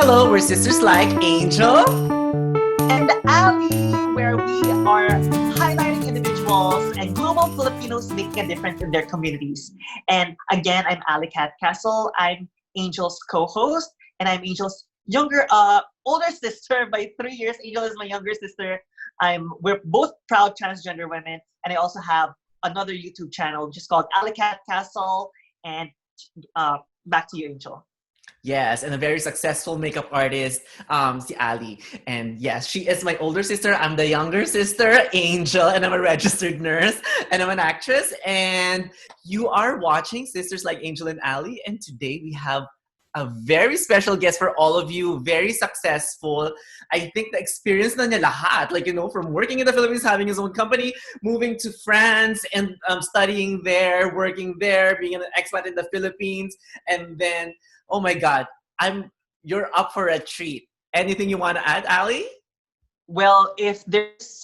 Hello, we're sisters like Angel. And Ali, where we are highlighting individuals and global Filipinos making a difference in their communities. And again, I'm AllyCat Castle. I'm Angel's co-host, and I'm Angel's older sister by 3 years. Angel is my younger sister. We're both proud transgender women, and I also have another YouTube channel which is called AllyCat Castle. And back to you, Angel. Yes, and a very successful makeup artist, si Ali. And yes, she is my older sister. I'm the younger sister, Angel, and I'm a registered nurse, and I'm an actress. And you are watching Sisters Like Angel and Ali. And today we have a very special guest for all of you, very successful. I think the experience na niya lahat, from working in the Philippines, having his own company, moving to France and studying there, working there, being an expat in the Philippines, and then, oh my God, you're up for a treat. Anything you want to add, Ali? Well, if there's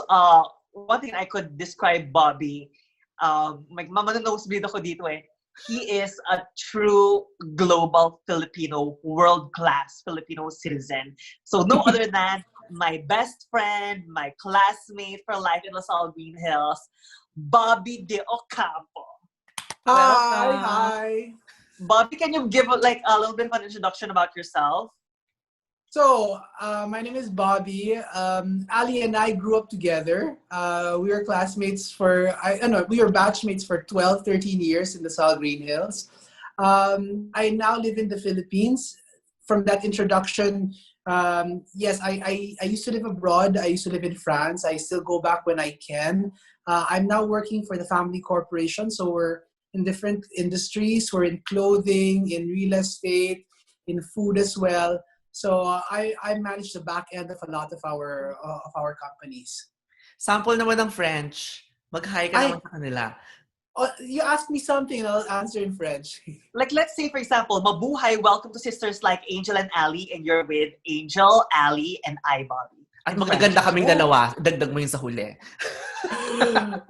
one thing I could describe Bobby, manonosebleed ako dito eh. He is a true global Filipino, world-class Filipino citizen. So no other than my best friend, my classmate for life in LaSalle Green Hills, Bobby de Ocampo. Hi. Bobby, can you give a little bit of an introduction about yourself? So, my name is Bobby. Ali and I grew up together. We were classmates we were batchmates for 12, 13 years in the Sal Green Hills. I now live in the Philippines. From that introduction, yes, I used to live abroad. I used to live in France. I still go back when I can. I'm now working for the family corporation. So we're in different industries. We're in clothing, in real estate, in food as well. So I manage the back end of a lot of our companies. Sample naman ng French. Mag-hi ka naman sa kanila. You ask me something and I'll answer in French. Let's say, for example, mabuhay, welcome to Sisters Like Angel and Ali, and you're with Angel, Ali, and I, Bobby. At magaganda kaming dalawa. Dagdag mo yun sa huli.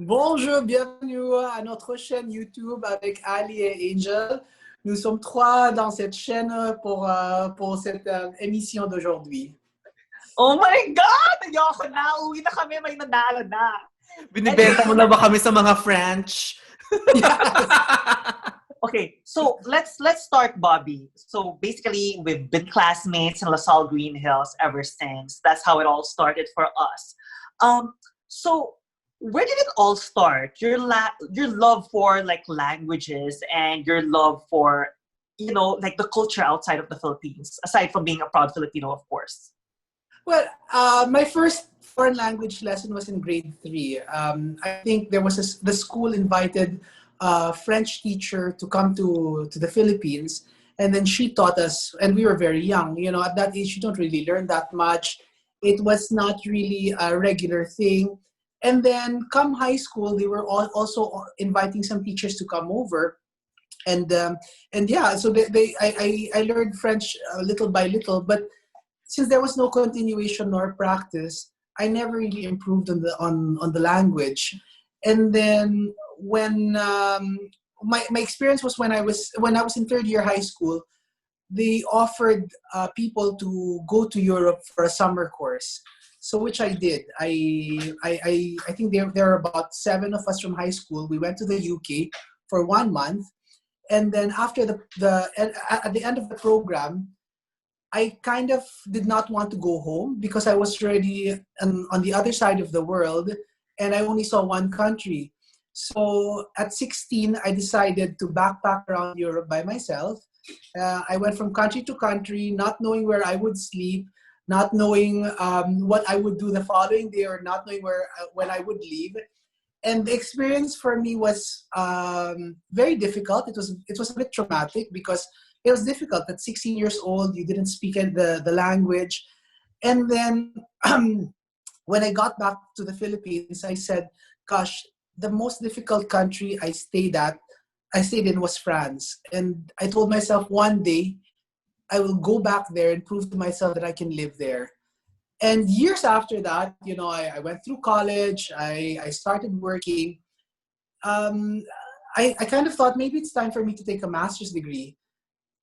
Bonjour, bienvenue à notre chaîne YouTube avec Ali et Angel. Nous sommes trois dans cette chaîne pour cette émission d'aujourd'hui. Oh my God! Ayoko na! Uwi na kami, may nanalo na! Binibenta mo na ba kami sa mga French? Okay, so let's start, Bobby. So basically, we've been classmates in LaSalle Green Hills ever since. That's how it all started for us. So where did it all start? Your love for languages and your love for the culture outside of the Philippines, aside from being a proud Filipino, of course. Well, my first foreign language lesson was in grade 3. I think there was the school invited a French teacher to come to the Philippines, and then she taught us, and we were very young. At that age, you don't really learn that much. It was not really a regular thing. And then come high school, they were also inviting some teachers to come over. And yeah, so I learned French little by little, but since there was no continuation nor practice, I never really improved on the language. And then when my experience was when I was in third year high school, they offered people to go to Europe for a summer course. So which I did. I think there are about 7 of us from high school. We went to the UK for 1 month, and then after at the end of the program, I kind of did not want to go home because I was already on the other side of the world, and I only saw one country. So at 16, I decided to backpack around Europe by myself. I went from country to country, not knowing where I would sleep, not knowing what I would do the following day, or not knowing when I would leave. And the experience for me was very difficult. It was a bit traumatic because it was difficult. At 16 years old, you didn't speak the language. And then when I got back to the Philippines, I said, gosh, the most difficult country I stayed in was France. And I told myself one day, I will go back there and prove to myself that I can live there. And years after that, I went through college, I started working. I kind of thought maybe it's time for me to take a master's degree.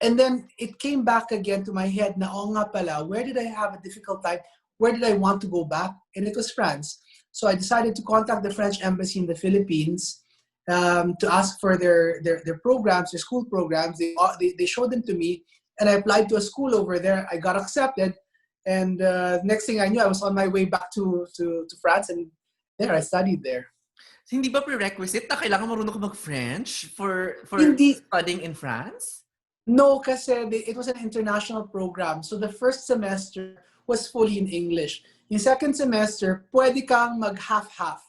And then it came back again to my head na, oh nga pala, where did I have a difficult time? Where did I want to go back? And it was France. So I decided to contact the French embassy in the Philippines to ask for their programs, their school programs. They showed them to me, and I applied to a school over there. I got accepted, and next thing I knew, I was on my way back to France, and there I studied there. Hindi ba prerequisite na kailangan marunong ka mag-French for Hindi. studying in France? No, kasi it was an international program. So the first semester was fully in English. Yung second semester, pwede kang mag-half-half.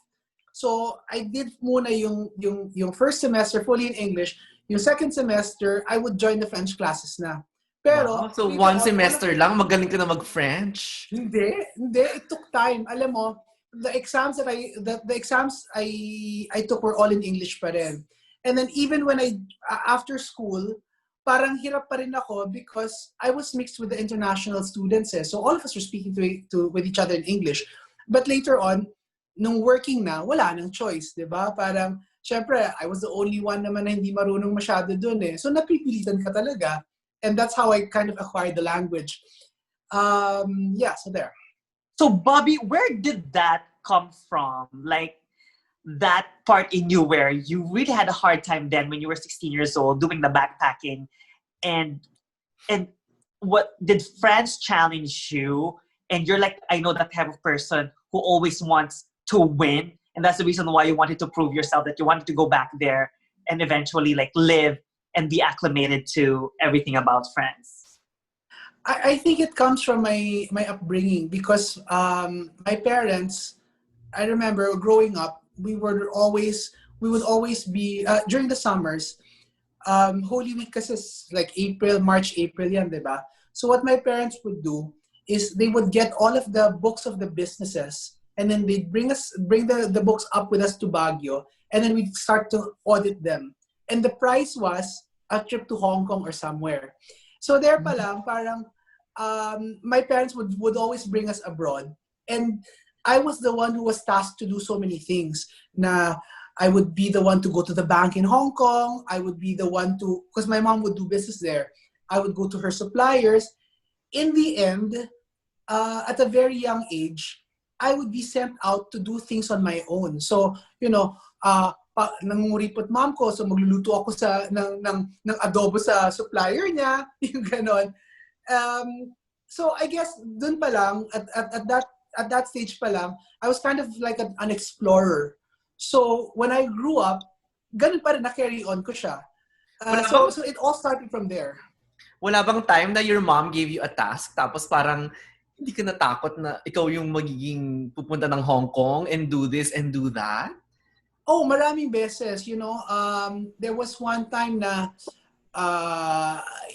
So I did muna yung first semester fully in English. Yung second semester, I would join the French classes na. Pero, wow. So one semester lang, magaling ka na mag-French? Hindi. It took time. Alam mo, the exams I took were all in English pa rin. And then even when after school, parang hirap pa rin ako because I was mixed with the international students. So all of us were speaking with each other in English. But later on, nung working na, wala nang choice, di ba? Parang, syempre, I was the only one naman na hindi marunong masyado dun eh. So napipilitan ka talaga. And that's how I kind of acquired the language. So there. So Bobby, where did that come from? Like, that part in you where you really had a hard time then when you were 16 years old doing the backpacking, and what did France challenge you? And you're like, I know that type of person who always wants to win, and that's the reason why you wanted to prove yourself, that you wanted to go back there and eventually like live and be acclimated to everything about France. I think it comes from my upbringing because my parents, I remember growing up, we would always be during the summers. Holy Week kasi is like March, April yan, diba? So what my parents would do is they would get all of the books of the businesses, and then they'd bring the books up with us to Baguio, and then we'd start to audit them. And the prize was a trip to Hong Kong or somewhere. So there pa lang, parang my parents would always bring us abroad, and I was the one who was tasked to do so many things. Na I would be the one to go to the bank in Hong Kong. I would be the one to, because my mom would do business there. I would go to her suppliers. In the end, at a very young age, I would be sent out to do things on my own. So, nangunguripot mom ko, so magluluto ako ng adobo sa supplier niya, yung ganon. So I guess dun pa lang, at that stage pa lang, I was kind of like an explorer. So when I grew up, ganun pa rin na-carry on ko siya. So it all started from there. Wala bang time na your mom gave you a task, tapos parang hindi ka natakot na ikaw yung magiging pupunta ng Hong Kong and do this and do that? Oh, maraming beses. There was one time na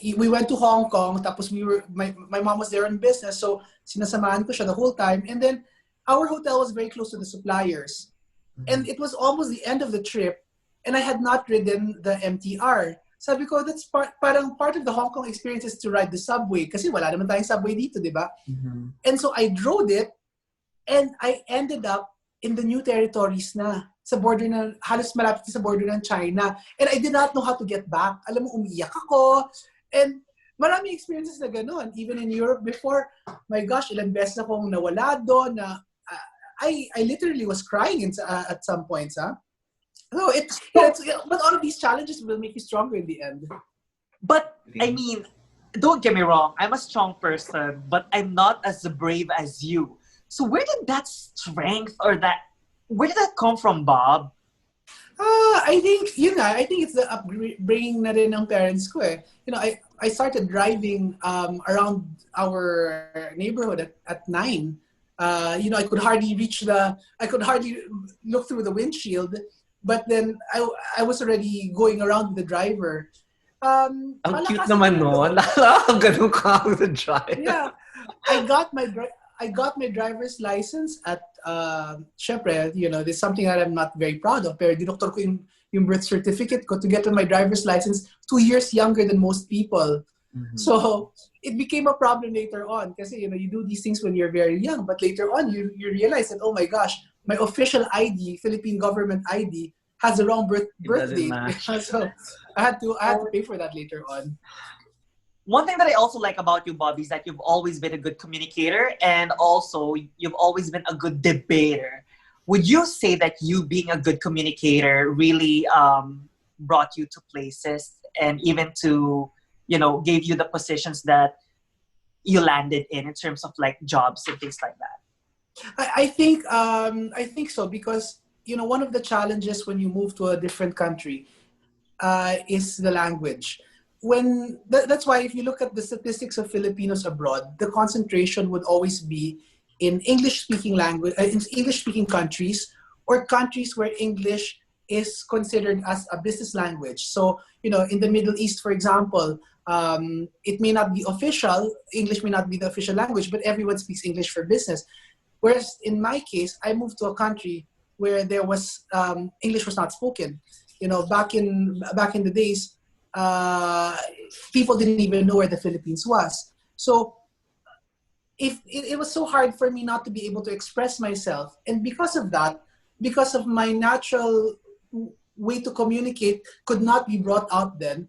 we went to Hong Kong, tapos my mom was there in business, so sinasamahan ko siya the whole time. And then our hotel was very close to the suppliers. Mm-hmm. And it was almost the end of the trip, and I had not ridden the MTR. Sabi ko, that's parang part of the Hong Kong experience is to ride the subway, kasi wala naman tayong subway dito, di ba? Mm-hmm. And so I rode it, and I ended up in the new territories na, sa border na, halos malapit sa border ng China. And I did not know how to get back. Alam mo, umiyak ako. And maraming experiences na gano'n. Even in Europe before, my gosh, ilang beses akong nawala doon na I literally was crying at some points. So but all of these challenges will make you stronger in the end. But, I mean, don't get me wrong. I'm a strong person, but I'm not as brave as you. So where did that strength where did that come from, Bob? I think it's the upbringing na rin ng parents ko eh. I started driving around our neighborhood at 9. I could hardly look through the windshield, but then I was already going around with the driver. Ang cute naman nun. Ganun ka with the driver. Yeah. I got my driver's license at, syempre, there's something that I'm not very proud of, pero dinoktor ko yung birth certificate ko to get my driver's license 2 years younger than most people. Mm-hmm. So, it became a problem later on kasi, you do these things when you're very young, but later on, you realize that, oh my gosh, my official ID, Philippine government ID, has the wrong birth date. So, I had to pay for that later on. One thing that I also like about you, Bobby, is that you've always been a good communicator and also you've always been a good debater. Would you say that you being a good communicator really brought you to places and even to, gave you the positions that you landed in terms of like jobs and things like that? I think so because one of the challenges when you move to a different country is the language. That's why if you look at the statistics of Filipinos abroad, the concentration would always be in English-speaking language, in English-speaking countries, or countries where English is considered as a business language. So in the Middle East, for example, it may not be official. English may not be the official language, but everyone speaks English for business. Whereas in my case, I moved to a country where there was English was not spoken. Back in the days, people didn't even know where the Philippines was. So if it was so hard for me not to be able to express myself, and because of that, because of my natural way to communicate could not be brought out then,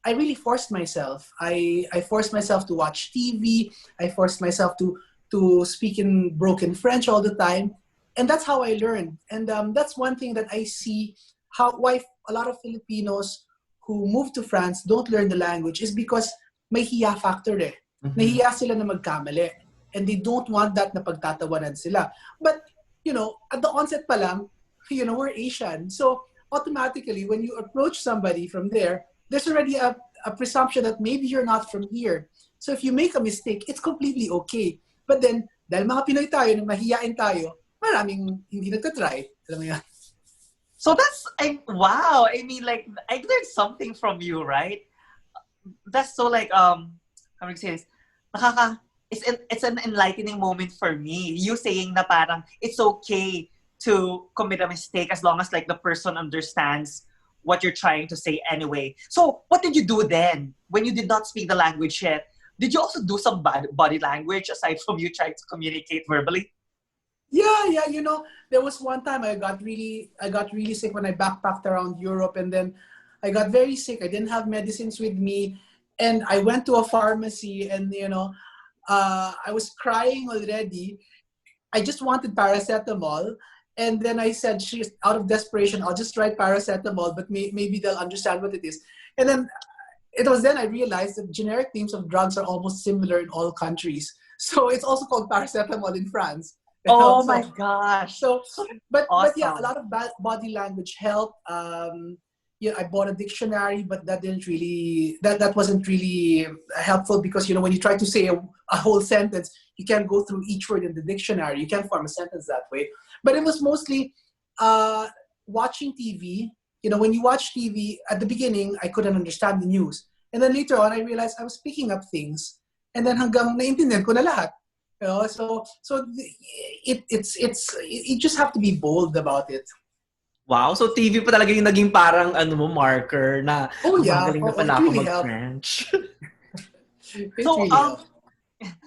I really forced myself. I forced myself to watch TV. I forced myself to speak in broken French all the time. And that's how I learned. And that's one thing that I see why a lot of Filipinos who move to France don't learn the language is because may hiya factor eh. Mhm. Nahiya sila na magkamali. And they don't want that na pagtatawanan sila. But, at the onset pa lang, we're Asian. So automatically, when you approach somebody from there, there's already a presumption that maybe you're not from here. So if you make a mistake, it's completely okay. But then, dahil mga Pinoy tayo, na mahiyain tayo, maraming hindi nagtatry. Alam mo yan? So wow. I mean, like, I learned something from you, right? That's so like, how do you say this? It's an enlightening moment for me. You saying na parang it's okay to commit a mistake as long as like the person understands what you're trying to say anyway. So what did you do then when you did not speak the language yet? Did you also do some body language aside from you trying to communicate verbally? Yeah. There was one time I got really sick when I backpacked around Europe, and then I got very sick. I didn't have medicines with me, and I went to a pharmacy, and I was crying already. I just wanted paracetamol, and then I said, "She's out of desperation. I'll just write paracetamol, but maybe they'll understand what it is." And then it was then I realized that generic names of drugs are almost similar in all countries. So it's also called paracetamol in France. Oh my gosh! So, but yeah, a Awesome. lot of body language helped. I bought a dictionary, but that didn't really that wasn't really helpful because when you try to say a whole sentence, you can't go through each word in the dictionary. You can't form a sentence that way. But it was mostly watching TV. When you watch TV at the beginning, I couldn't understand the news, and then later on, I realized I was picking up things, and then hanggang naintindihan ko na lahat. So you just have to be bold about it. Wow, so TV pa talaga yung naging parang marker na gumagaling na it pala ako really helped. mag-French. It So really helped.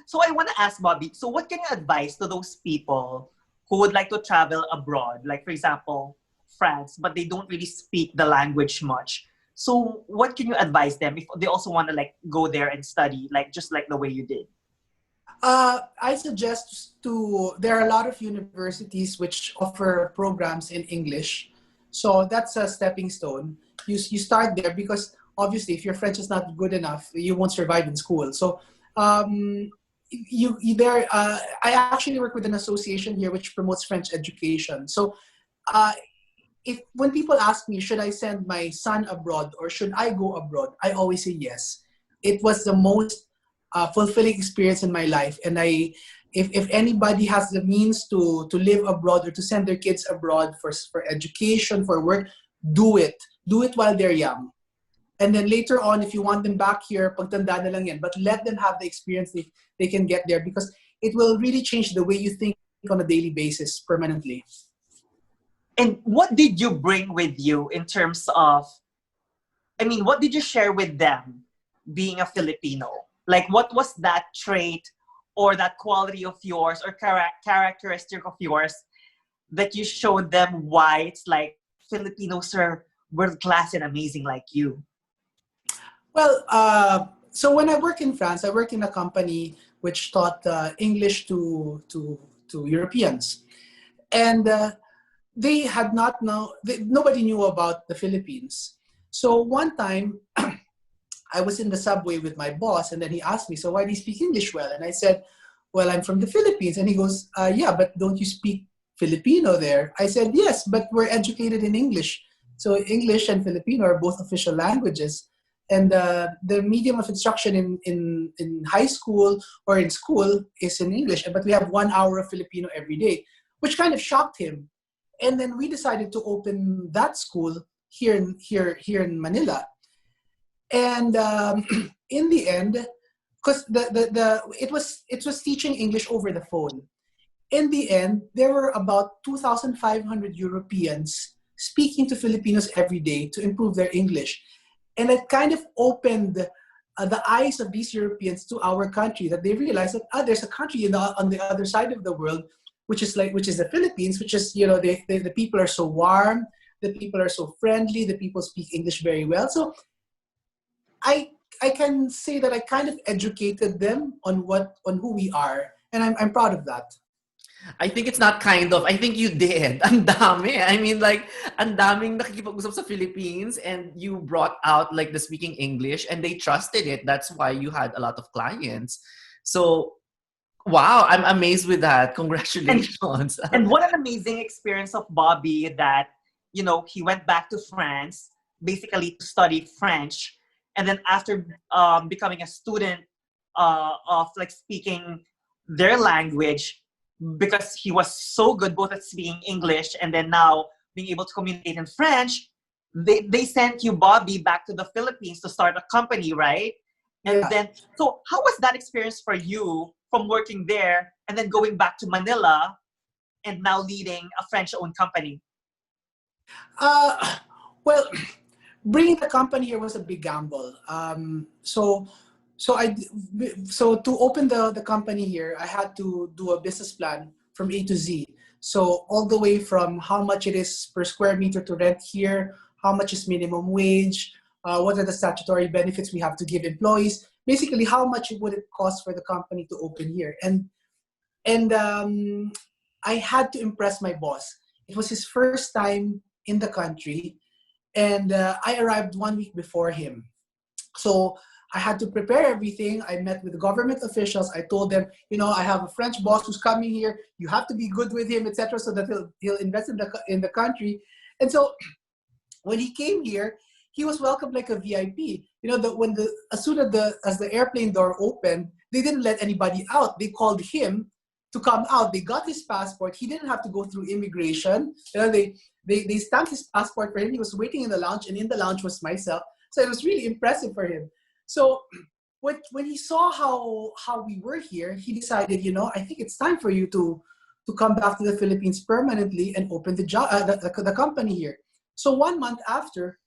so I want to ask Bobby. So what can you advise to those people who would like to travel abroad, like for example France, but they don't really speak the language much? So what can you advise them if they also want to like go there and study, like just like the way you did? I suggest there are a lot of universities which offer programs in English. So that's a stepping stone. You start there because obviously if your French is not good enough, you won't survive in school. So I actually work with an association here which promotes French education. So when people ask me, should I send my son abroad or should I go abroad? I always say yes. It was the most fulfilling experience in my life, and if anybody has the means to live abroad or to send their kids abroad for education, for work, do it while they're young, and then later on if you want them back here, pagtanda na lang yan, but let them have the experience they can get there, because it will really change the way you think on a daily basis permanently. And what did you bring with you in terms of, what did you share with them being a Filipino? Like, what was that trait or that quality of yours or characteristic of yours that you showed them why it's like Filipinos are world class and amazing like you? Well, so when I worked in France, I worked in a company which taught English to Europeans, and they had not know. Nobody knew about the Philippines. So one time, I was in the subway with my boss, and then he asked me, "So why do you speak English well?" And I said, "Well, I'm from the Philippines." And he goes, "Yeah, but don't you speak Filipino there?" I said, "Yes, but we're educated in English. So English and Filipino are both official languages. And the medium of instruction in high school or in school is in English, but we have 1 hour of Filipino every day," which kind of shocked him. And then we decided to open that school here in Manila. And in the end, because it was teaching English over the phone. In the end, there were about 2,500 Europeans speaking to Filipinos every day to improve their English. And it kind of opened the eyes of these Europeans to our country, that they realized that there's a country on the other side of the world, which is the Philippines, which is, the people are so warm, the people are so friendly, the people speak English very well. So I can say that I kind of educated them on who we are, and I'm proud of that. I think it's not kind of. I think you did. Ang dami. I mean, like, ang daming nakikipag-usap sa Philippines and you brought out, like, the speaking English and they trusted it. That's why you had a lot of clients. So, wow, I'm amazed with that. Congratulations. And what an amazing experience of Bobby that, he went back to France, basically to study French. And then after becoming a student of like speaking their language, because he was so good both at speaking English and then now being able to communicate in French, they sent you, Bobby, back to the Philippines to start a company, right? And Yeah. then, so how was that experience for you from working there and then going back to Manila and now leading a French-owned company? Well, bringing the company here was a big gamble. So to open the company here, I had to do a business plan from A to Z. So all the way from how much it is per square meter to rent here, how much is minimum wage, what are the statutory benefits we have to give employees, basically how much would it cost for the company to open here. And I had to impress my boss. It was his first time in the country, and I arrived 1 week before him. So I had to prepare everything. I met with government officials. I told them, I have a French boss who's coming here. You have to be good with him, etc., so that he'll invest in the country. And so when he came here, he was welcomed like a VIP. As soon as the airplane door opened, they didn't let anybody out. They called him to come out. They got his passport. He didn't have to go through immigration. They stamped his passport for him. He was waiting in the lounge, and in the lounge was myself. So it was really impressive for him. So when he saw how we were here, he decided, I think it's time for you to come back to the Philippines permanently and open the company here. So 1 month after,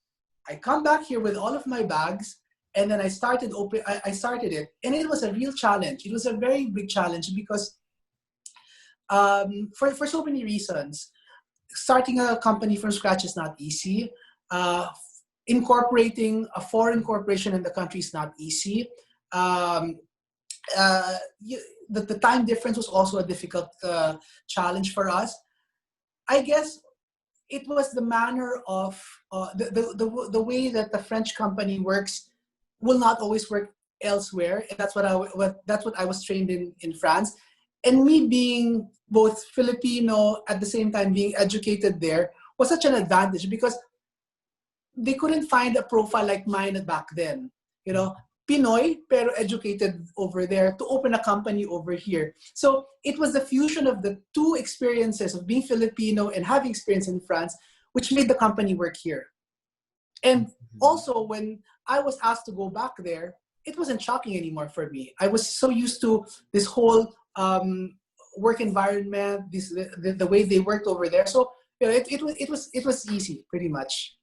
I come back here with all of my bags, and then I started it, and it was a real challenge. It was a very big challenge because for so many reasons. Starting a company from scratch is not easy. Incorporating a foreign corporation in the country is not easy. The time difference was also a difficult challenge for us. I guess it was the manner of the way that the French company works will not always work elsewhere, and that's what I was trained in France. And me being both Filipino at the same time being educated there was such an advantage because they couldn't find a profile like mine back then. Pinoy pero educated over there to open a company over here. So it was the fusion of the two experiences of being Filipino and having experience in France, which made the company work here. And also when I was asked to go back there, it wasn't shocking anymore for me. I was so used to this whole work environment, the way they worked over there. So it was easy, pretty much.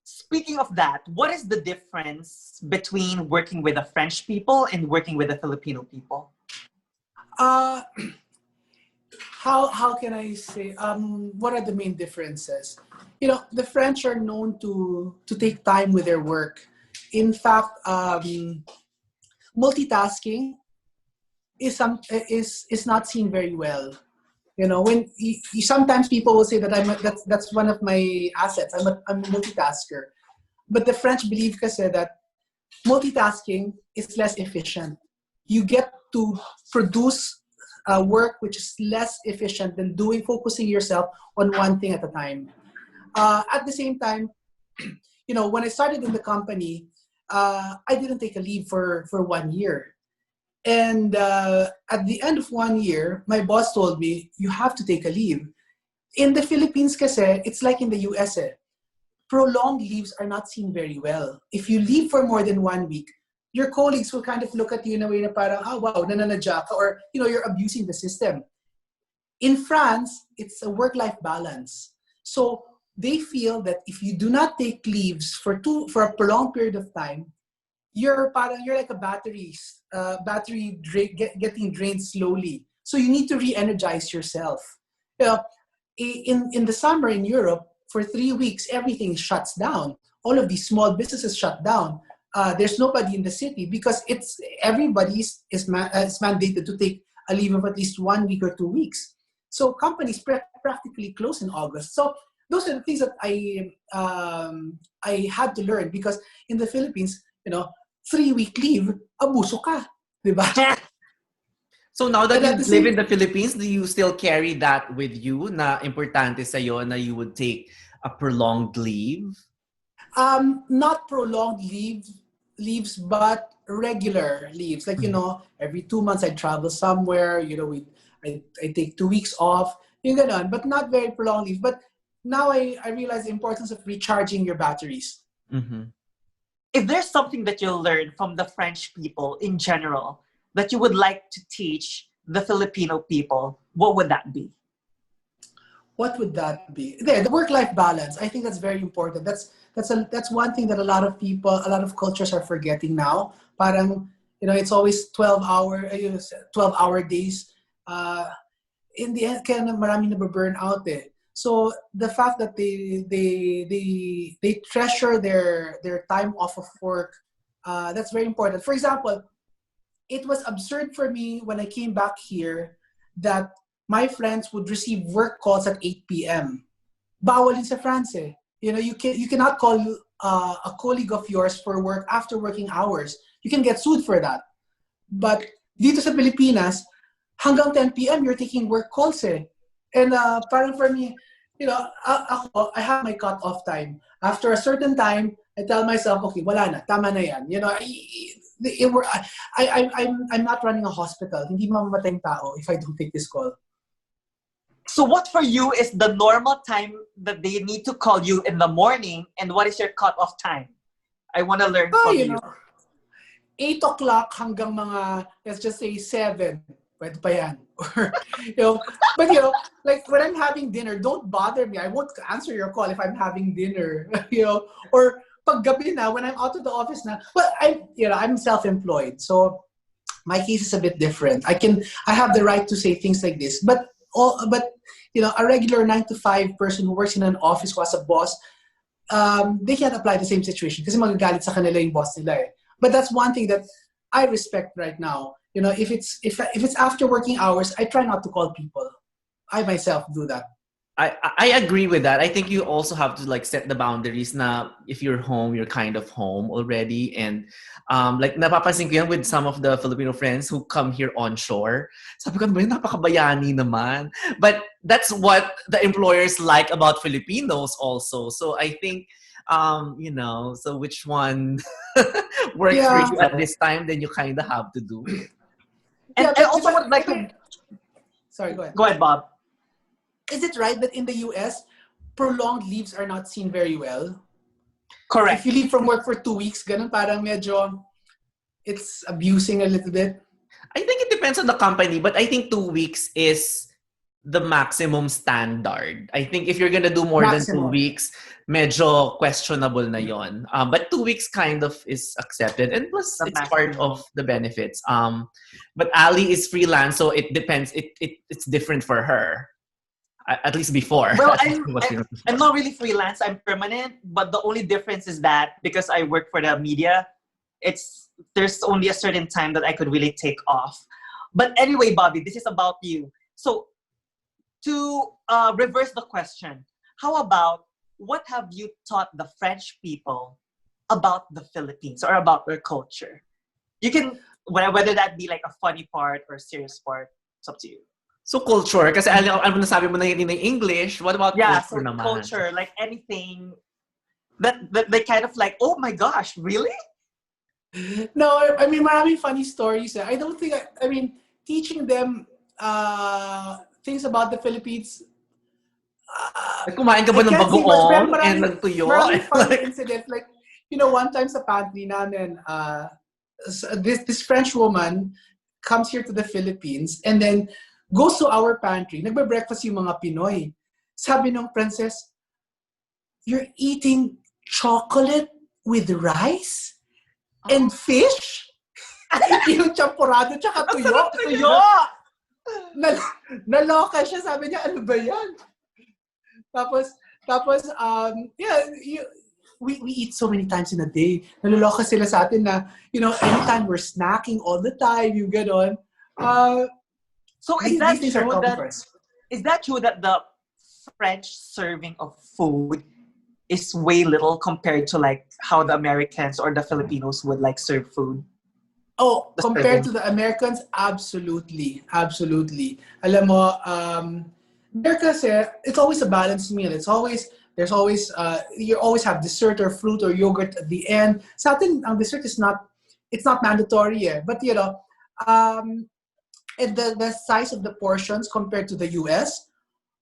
Speaking of that, what is the difference between working with the French people and working with the Filipino people? How can I say? What are the main differences? The French are known to take time with their work. In fact, multitasking is not seen very well. When sometimes people will say that that's one of my assets. I'm a multitasker, but the French believe kasi that multitasking is less efficient. You get to produce work which is less efficient than focusing yourself on one thing at a time. At the same time, when I started in the company, I didn't take a leave for 1 year. And at the end of 1 year, my boss told me, you have to take a leave. In the Philippines kasi, it's like in the US. Prolonged leaves are not seen very well. If you leave for more than 1 week, your colleagues will kind of look at you in a way na parang, oh wow, nananadya ka, or you're abusing the system. In France, it's a work-life balance. So they feel that if you do not take leaves for a prolonged period of time, you're like a battery getting drained slowly. So you need to re-energize yourself. In the summer in Europe, for 3 weeks, everything shuts down. All of these small businesses shut down. There's nobody in the city because everybody is mandated to take a leave of at least 1 week or 2 weeks. So companies practically close in August. So those are the things that I had to learn, because in the Philippines, 3-week leave, abuso ka, diba? So now that you live in the Philippines, do you still carry that with you na importante sa'yo na you would take a prolonged leave? Not prolonged leaves, but regular leaves. Like, every 2 months I travel somewhere, I take 2 weeks off, but not very prolonged leaves. But now I realize the importance of recharging your batteries. Mm-hmm. If there's something that you'll learn from the French people in general that you would like to teach the Filipino people, what would that be? What would that be? The work-life balance. I think that's very important. That's one thing that a lot of cultures are forgetting now. Parang, it's always 12-hour days. In the end, kaya marami nababurn out eh. So the fact that they treasure their time off of work, that's very important. For example, it was absurd for me when I came back here that my friends would receive work calls at 8 p.m. Bawal in sa France eh. You cannot call a colleague of yours for work after working hours. You can get sued for that. But dito sa Pilipinas, hanggang 10 p.m. you're taking work calls eh. And parang for me, I have my cut-off time. After a certain time, I tell myself, okay, wala na, tama na yan. I'm not running a hospital. Hindi mamamatay tao if I don't take this call. So what for you is the normal time that they need to call you in the morning, and what is your cut-off time? I want to learn from you. 8 o'clock hanggang mga, let's just say 7. Pwede pa yan. But like when I'm having dinner, don't bother me. I won't answer your call if I'm having dinner. Or pag gabi na, when I'm out of the office na. Well, I'm self-employed, so my case is a bit different. I have the right to say things like this. But a regular 9 to 5 person who works in an office who has a boss, they can't apply the same situation kasi magagalit sa kanila yung boss nila eh. But that's one thing that I respect right now. If it's after working hours, I try not to call people. I myself do that. I agree with that. I think you also have to like set the boundaries na if you're home, you're kind of home already. And like napapansin ko yan with some of the Filipino friends who come here onshore. Sabi ko, napakabayani naman. But that's what the employers like about Filipinos also. So I think, so which one works for you at this time, then you kind of have to do it. And I also would like to... Sorry, go ahead. Go ahead, Bob. Is it right that in the US, prolonged leaves are not seen very well? Correct. If you leave from work for 2 weeks, ganun parang medyo, it's abusing a little bit. I think it depends on the company, but I think 2 weeks is the maximum standard. I think if you're gonna do more than 2 weeks, medyo questionable na yon. But 2 weeks kind of is accepted, and plus it's part of the benefits. But Ali is freelance, so it depends. It's different for her, at least before. Well, I'm not really freelance. I'm permanent, but the only difference is that because I work for the media, there's only a certain time that I could really take off. But anyway, Bobby, this is about you. So to reverse the question, how about what have you taught the French people about the Philippines or about their culture? You can, whether that be like a funny part or a serious part, it's up to you. So culture, kasi alam mo nasabi mo na yun in English, what about culture naman? Culture, like anything that they kind of like, oh my gosh, really? No, I mean, maraming funny stories. I don't think, I mean, teaching them things about the Philippines. Kumain ka ba ng bagoong and nagtuyo? Maraming funny incident. Like, you know, one time sa pantry namin, this French woman comes here to the Philippines and then goes to our pantry. Nagbe-breakfast yung mga Pinoy. Sabi ng princess, "You're eating chocolate with rice and fish?" Yung champurado tsaka tuyo. Tuyo! Naloka siya. Sabi niya, ano ba yan? Tapos, yeah, we eat so many times in a day. Naloloka sila sa atin na, you know, anytime we're snacking all the time, yung ganon. So is that true that the French serving of food is way little compared to like how the Americans or the Filipinos would like serve food? Oh, compared to the Americans, absolutely. Absolutely. Alam mo, there kasi, it's always a balanced meal. There's always, you always have dessert or fruit or yogurt at the end. Sa atin, ang dessert it's not mandatory eh. But you know, and the size of the portions compared to the US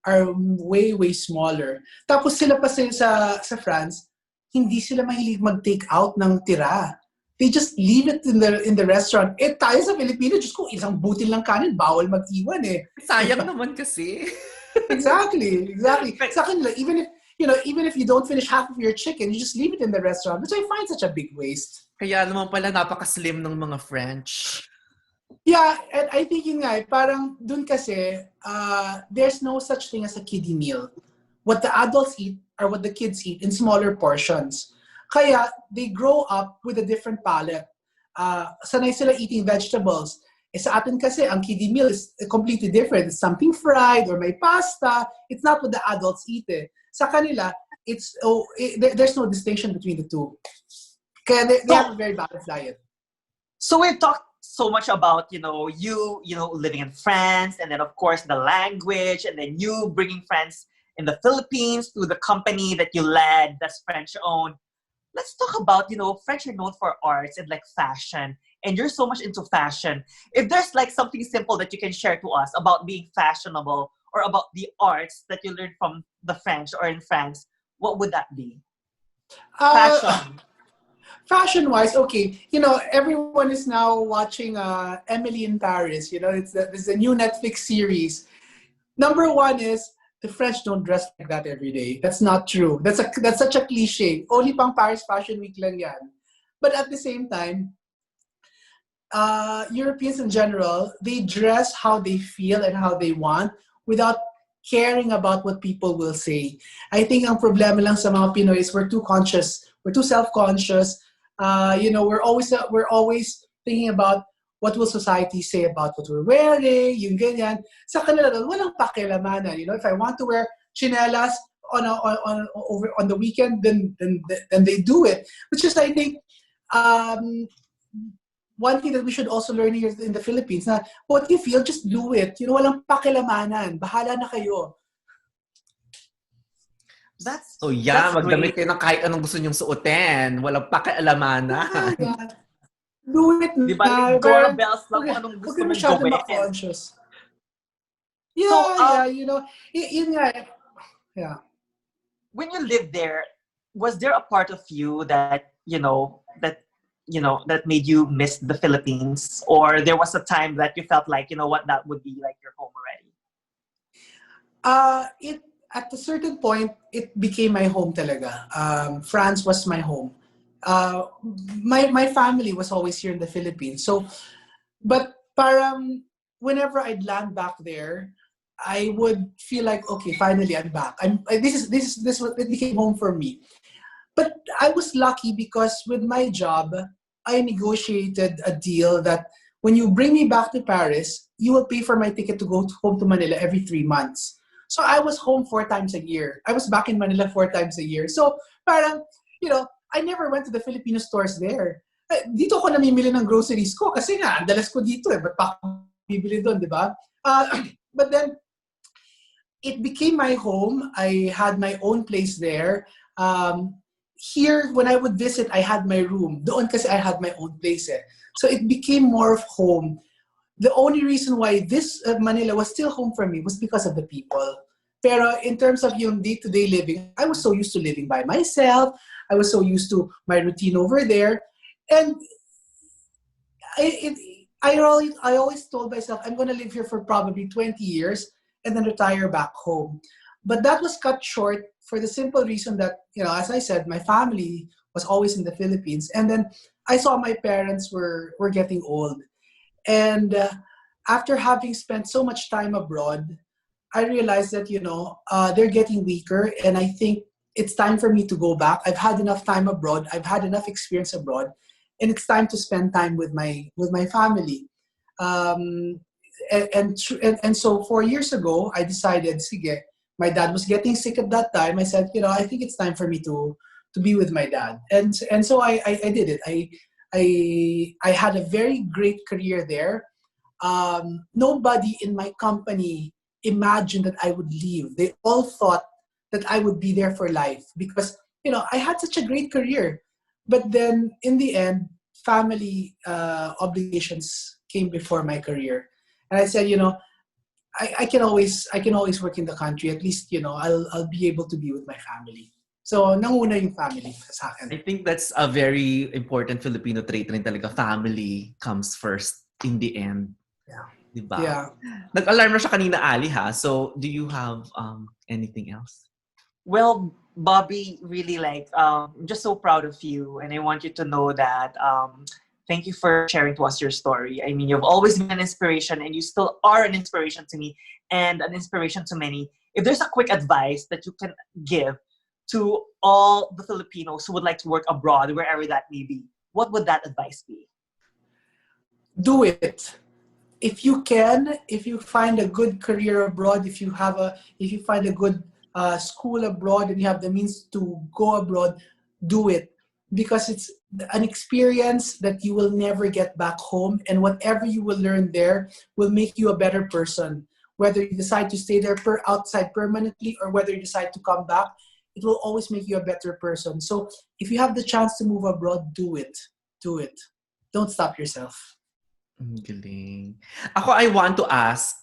are way, way smaller. Tapos sila pa sa France, hindi sila mahilig mag-take out ng tira. They just leave it in the restaurant. Eh, tayo sa Pilipinas, Diyos ko, isang butil lang kanin, bawal mag-iwan eh. Sayang naman kasi. Exactly. Sa kanila, even if you don't finish half of your chicken, you just leave it in the restaurant, which I find such a big waste. Kaya naman pala napaka-slim ng mga French. Yeah, and I think yun nga, parang dun kasi, there's no such thing as a kiddie meal. What the adults eat are what the kids eat in smaller portions. Kaya, they grow up with a different palate. Sanay sila eating vegetables. Eh, sa atin kasi, ang kiddie meal is completely different. It's something fried or may pasta. It's not what the adults eat eh. Sa kanila, there's no distinction between the two. Kaya they have a very balanced diet. So we've talked so much about, you living in France, and then of course the language, and then you bringing friends in the Philippines through the company that you led, that's French owned. Let's talk about, French are known for arts and like fashion, and you're so much into fashion. If there's like something simple that you can share to us about being fashionable or about the arts that you learned from the French or in France, what would that be? Fashion. Fashion-wise, okay. Everyone is now watching Emily in Paris. It's a new Netflix series. Number one is, the French don't dress like that every day. That's not true. That's such a cliche. Only pang Paris Fashion Week lang yan. But at the same time, Europeans in general, they dress how they feel and how they want without caring about what people will say. I think ang problema lang sa mga Pinoy is we're too conscious. We're too self-conscious. We're always thinking about what will society say about what we're wearing, yung ganyan. Sa kanila, walang pakilamanan. If I want to wear chinelas on the weekend, then they do it. Which is, I think, one thing that we should also learn here in the Philippines, na what you feel, just do it. Walang pakilamanan. Bahala na kayo. Magdamit kayo ng kahit anong gusto nyong suotin. Walang pakialamanan. Yeah. Do it na. Di ba? Doorbells lang kung anong gusto mong gawin. Ma-conscious. Yeah, yun nga. Yeah. When you lived there, was there a part of you that made you miss the Philippines? Or there was a time that you felt like, that would be like your home already? At a certain point, it became my home talaga. France was my home. My family was always here in the Philippines. So, but parang whenever I'd land back there, I would feel like, okay, finally I'm back. It became home for me. But I was lucky because with my job, I negotiated a deal that when you bring me back to Paris, you will pay for my ticket to go home to Manila every 3 months. So I was home 4 times a year. I was back in Manila 4 times a year. So parang, I never went to the Filipino stores there. Dito ako namimili ng groceries ko kasi nga, ang dalas ko dito ba't pa ako bibili doon, di ba? But then, it became my home. I had my own place there. Here, when I would visit, I had my room. Doon kasi I had my own place. So it became more of home. The only reason why this Manila was still home for me was because of the people. Pero in terms of yung day-to-day living, I was so used to living by myself. I was so used to my routine over there. And I always told myself, I'm going to live here for probably 20 years and then retire back home. But that was cut short for the simple reason that, as I said, my family was always in the Philippines. And then I saw my parents were getting old. And after having spent so much time abroad, I realized that, they're getting weaker. And I think it's time for me to go back. I've had enough time abroad. I've had enough experience abroad. And it's time to spend time with my family. And so 4 years ago, I decided, sige, my dad was getting sick at that time. I said, I think it's time for me to be with my dad. And so I did it. I had a very great career there. Nobody in my company imagined that I would leave. They all thought that I would be there for life because, I had such a great career. But then in the end, family obligations came before my career. And I said, I can always work in the country. At least, I'll be able to be with my family. So, nanguna yung family sa akin. I think that's a very important Filipino trait rin talaga. Family comes first in the end. Yeah. Diba? Yeah. Nag-alarm na siya kanina, Ali, ha? So, do you have anything else? Well, Bobby, really I'm just so proud of you. And I want you to know that thank you for sharing to us your story. I mean, you've always been an inspiration and you still are an inspiration to me and an inspiration to many. If there's a quick advice that you can give to all the Filipinos who would like to work abroad, wherever that may be, what would that advice be? Do it. If you can, if you find a good career abroad, if you find a good school abroad and you have the means to go abroad, do it. Because it's an experience that you will never get back home. And whatever you will learn there will make you a better person. Whether you decide to stay there outside permanently or whether you decide to come back, it will always make you a better person. So if you have the chance to move abroad, do it. Do it. Don't stop yourself. Galing. Ako, I want to ask,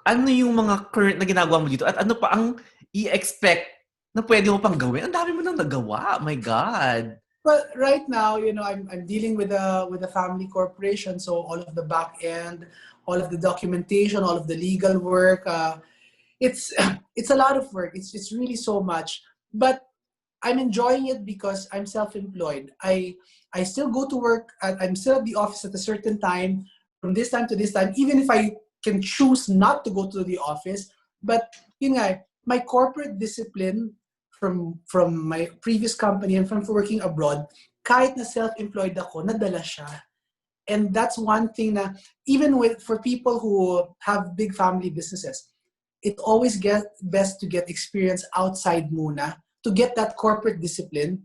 ano yung mga current na ginagawa mo dito? At ano pa ang i-expect na pwede mo pang gawin? Ang dami mo nang nagawa. My God. Well, right now, I'm dealing with a family corporation, so all of the back end, all of the documentation, all of the legal work, it's a lot of work. It's really so much, but I'm enjoying it because I'm self-employed. I still go to work. I'm still at the office at a certain time, from this time to this time, even if I can choose not to go to the office. But my corporate discipline from my previous company and from working abroad, kahit na self-employed ako, nadala siya. And that's one thing na even for people who have big family businesses, it always gets best to get experience outside muna to get that corporate discipline.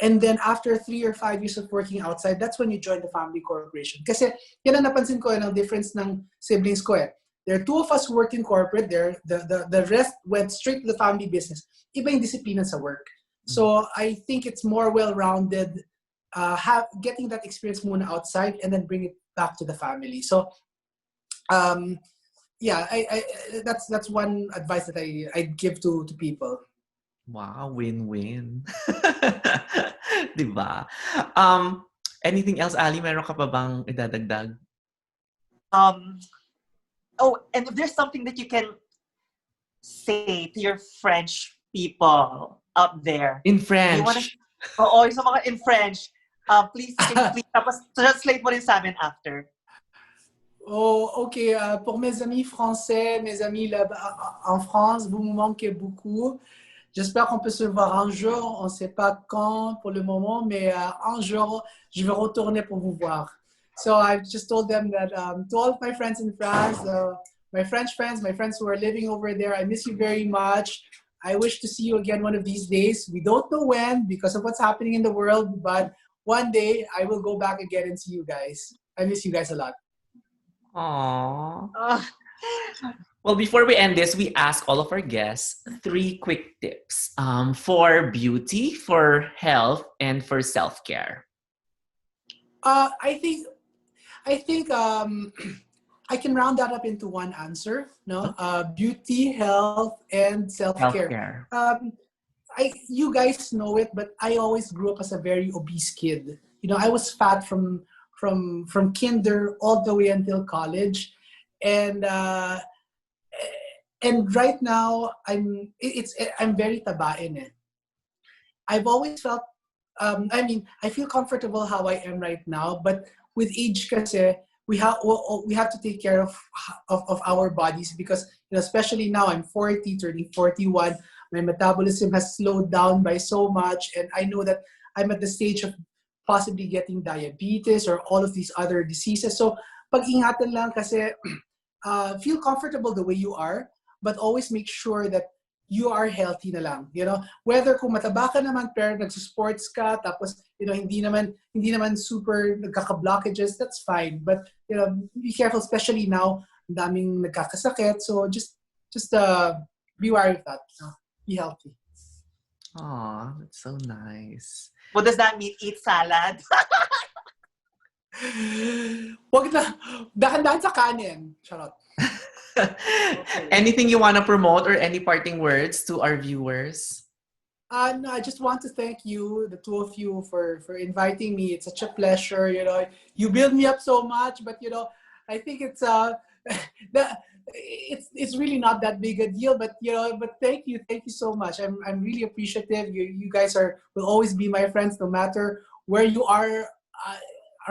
And then after 3 or 5 years of working outside, that's when you join the family corporation. Kasi yan ang napansin ko, ang difference ng siblings ko . There are 2 of us who worked in corporate. The rest went straight to the family business. Iba yung disiplina sa work. So I think it's more well-rounded, getting that experience muna outside and then bring it back to the family. So yeah, that's one advice that I'd give to people. Wow, win-win. Diba? Anything else, Ali? Meron ka pa bang idadagdag? Oh, and if there's something that you can say to your French people out there. In French. In French. Please translate mo rin sa amin after. Oh, ok. Pour mes amis français, mes amis là en France, vous me manquez beaucoup. J'espère qu'on peut se voir un jour. On ne sait pas quand pour le moment, mais un jour, je vais retourner pour vous voir. So I just told them that to all of my friends in France, my French friends, my friends who are living over there, I miss you very much. I wish to see you again one of these days. We don't know when because of what's happening in the world, but one day I will go back again and see you guys. I miss you guys a lot. Aww. Oh, Well, before we end this, we ask all of our guests 3 quick tips for beauty, for health, and for self-care. I think I can round that up into one answer. No, beauty, health, and self-care. Self-care. You guys know it, but I always grew up as a very obese kid. I was fat from kinder all the way until college, and right now I'm very tabain. I've always felt I feel comfortable how I am right now, but with age kasi, we have to take care of our bodies because especially now I'm 40 turning 41. My metabolism has slowed down by so much, and I know that I'm at the stage of possibly getting diabetes or all of these other diseases. So pag-ingatan lang kasi feel comfortable the way you are, but always make sure that you are healthy na lang. Whether kung mataba ka naman pero nagsusports ka, tapos, hindi naman super nagkaka-blockages, that's fine. But, be careful, especially now, ang daming nagkakasakit. So, just be wary of that. Be healthy. Aw, that's so nice. what does that mean? Eat salad? Wag na, dahan-dahan sa kanin. Charot. Anything you want to promote or any parting words to our viewers? No, I just want to thank you, the two of you, for inviting me. It's such a pleasure. You build me up so much, but I think it's it's really not that big a deal. But but thank you so much. I'm really appreciative. You guys will always be my friends, no matter where you are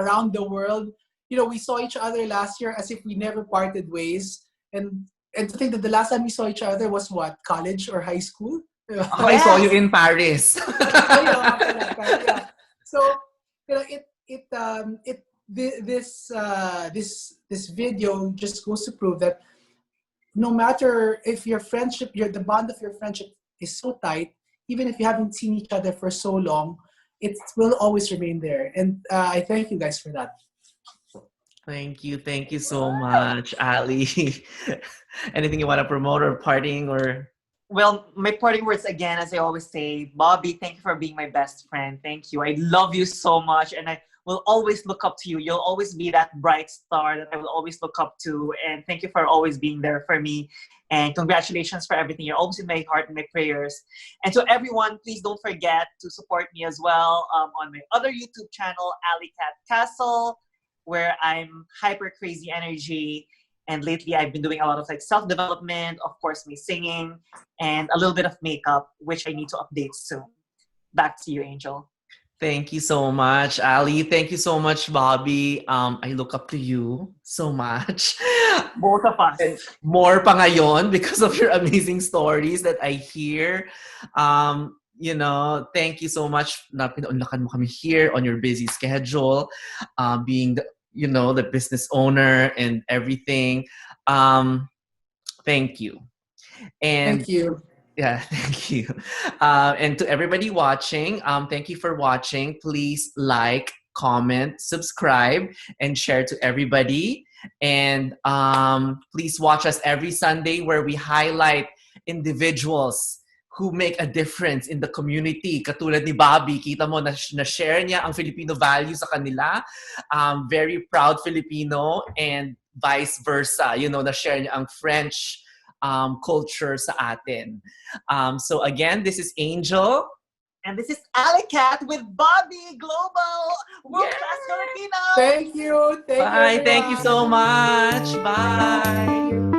around the world. We saw each other last year as if we never parted ways. And to think that the last time we saw each other was what, college or high school? Oh, I saw you in Paris. Yeah. So this video just goes to prove that no matter if the bond of your friendship is so tight, even if you haven't seen each other for so long, it will always remain there. And I thank you guys for that. Thank you so much, Ali. Anything you want to promote or parting or? Well, my parting words again, as I always say, Bobby, thank you for being my best friend. Thank you. I love you so much, and I will always look up to you. You'll always be that bright star that I will always look up to. And thank you for always being there for me. And congratulations for everything. You're always in my heart and my prayers. And so everyone, please don't forget to support me as well on my other YouTube channel, AllyCat Castle, where I'm hyper crazy energy. And lately I've been doing a lot of self-development, of course, me singing, and a little bit of makeup, which I need to update soon. Back to you, Angel. Thank you so much, Ali. Thank you so much, Bobby. I look up to you so much. Both of us. And more pa ngayon because of your amazing stories that I hear. Thank you so much na pinaunlakan mo kami here on your busy schedule, being the business owner and everything. Thank you. And Thank you. yeah, thank you. And to everybody watching, thank you for watching. Please like, comment, subscribe, and share to everybody. And please watch us every Sunday where we highlight individuals who make a difference in the community. Katulad ni Bobby, kita mo na-share niya ang Filipino values sa kanila. Very proud Filipino, and vice versa. Na-share niya ang French culture sa atin. So again, this is Angel. And this is AllyCat with Bobby Global World-Class Filipino. Thank you. Bye. Thank you so everyone. much. Bye.